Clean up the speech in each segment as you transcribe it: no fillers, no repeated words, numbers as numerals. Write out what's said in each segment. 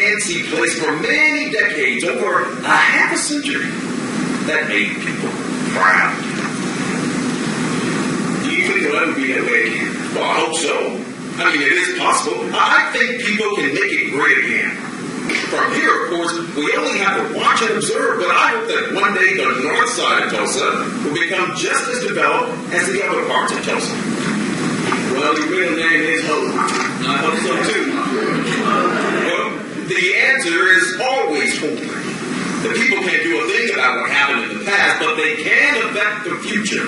fancy place for many decades, over a half a century, that made people proud. Do you think it'll ever be that way again? Well, I hope so. I mean, it is possible. I think people can make it great again. From here, of course, we only have to watch and observe, but I hope that one day the north side of Tulsa will become just as developed as the other parts of Tulsa. Well, your real name is Hope. I hope so, too. Well, the answer is always hope. The people can't do a thing about what happened in the past, but they can affect the future.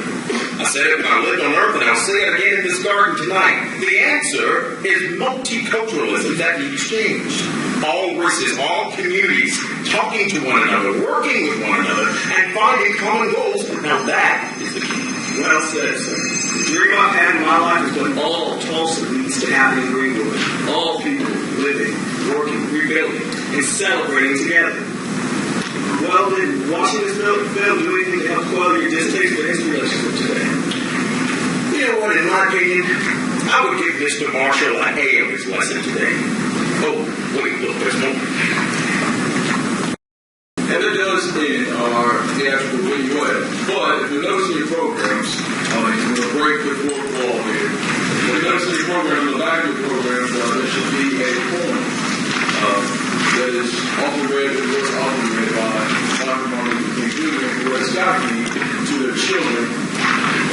I said it when I lived on Earth, and I'll say it again in this garden tonight. The answer is multiculturalism that needs change. All races, all communities, talking to one another, working with one another, and finding common goals. Now that is the key. Well said, sir. The dream I've had in my life is what all Tulsa needs to happen in Greenwood. All people living, working, rebuilding, and celebrating together. Well, did Washington's film do anything to help quell your distaste for history lesson for today? You know what, in my opinion, I would give Mr. Marshall an A of his lesson today. Oh, wait, look, there's more. And it does end our theatrical video ad. But if you notice in your programs, I'm going to break the fourth wall here. If you notice in your program, in the back of your programs, there should be a poem that is often read, of course, often read by Dr. Martin Luther King Jr. and Coretta Scott King to their children.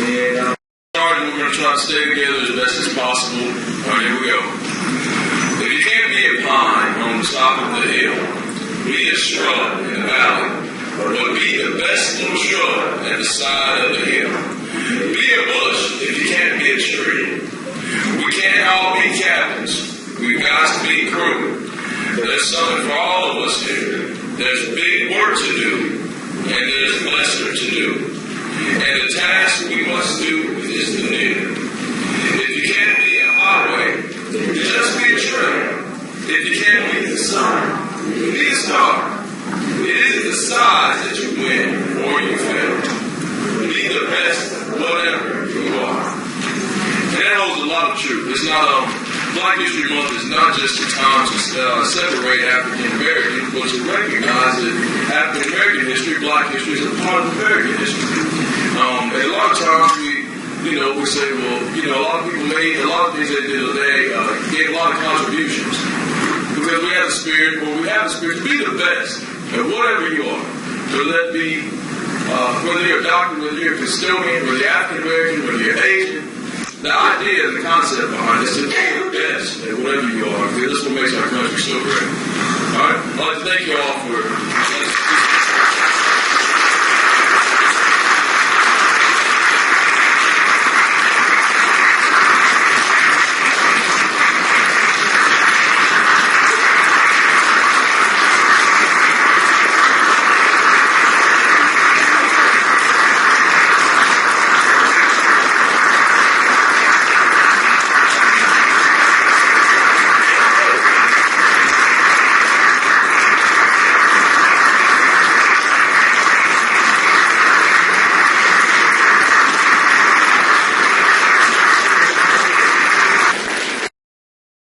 And we're going to try to stay together as best as possible. All right, here we go. If you can't be a pine on the top of the hill, be a shrub in the valley, but be the best little shrub at the side of the hill. Be a bush if you can't be a tree. We can't all be captains. We've got to be crew. There's something for all of us here. There's big work to do, and there's lesser to do. And the task we must do is the new. If you can't be a highway, just be a trail. If you can't be the sun, be a star. It isn't the size that you win or you fail. Be the best, whatever you are. And that holds a lot of truth. It's not Black History Month is not just a time to separate African Americans, but to recognize that African American history, Black history, is a part of American history. And a lot of times we say, well, a lot of people made a lot of things they did today, gave a lot of contributions. Because we have the spirit to be the best at whatever you are. Whether that be, whether you're a doctor, whether you're a custodian, whether you're African American, whether you're Asian. The idea and the concept behind it is to be the best at whatever you are. Because that's what makes our country so great. All right? I'd like to thank you all for